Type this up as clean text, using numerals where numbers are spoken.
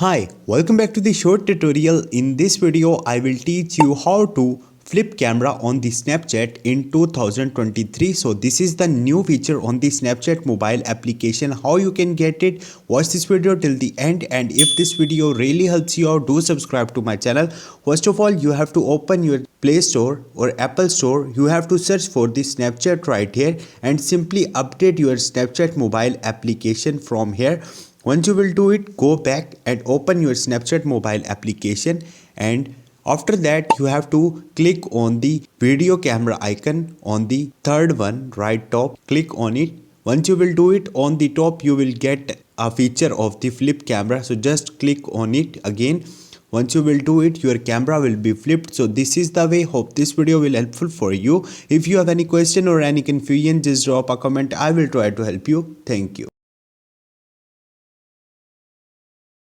Hi, welcome back to the short tutorial. In this video, I will teach you how to flip camera on the Snapchat in 2023. So this is the new feature on the Snapchat mobile application. How you can get it? Watch this video till the end, and if this video really helps you out, do subscribe to my channel. First of all, you have to open your Play Store or Apple Store. You have to search for the Snapchat right here and simply update your Snapchat mobile application from here. Once you will do it, go back and open your Snapchat mobile application, and after that you have to click on the video camera icon on the third one right top. Click on it. Once you will do it, on the top you will get a feature of the flip camera, so just click on it again. Once you will do it, your camera will be flipped. So this is the way. Hope this video will helpful for you. If you have any question or any confusion, just drop a comment. I will try to help you. Thank you.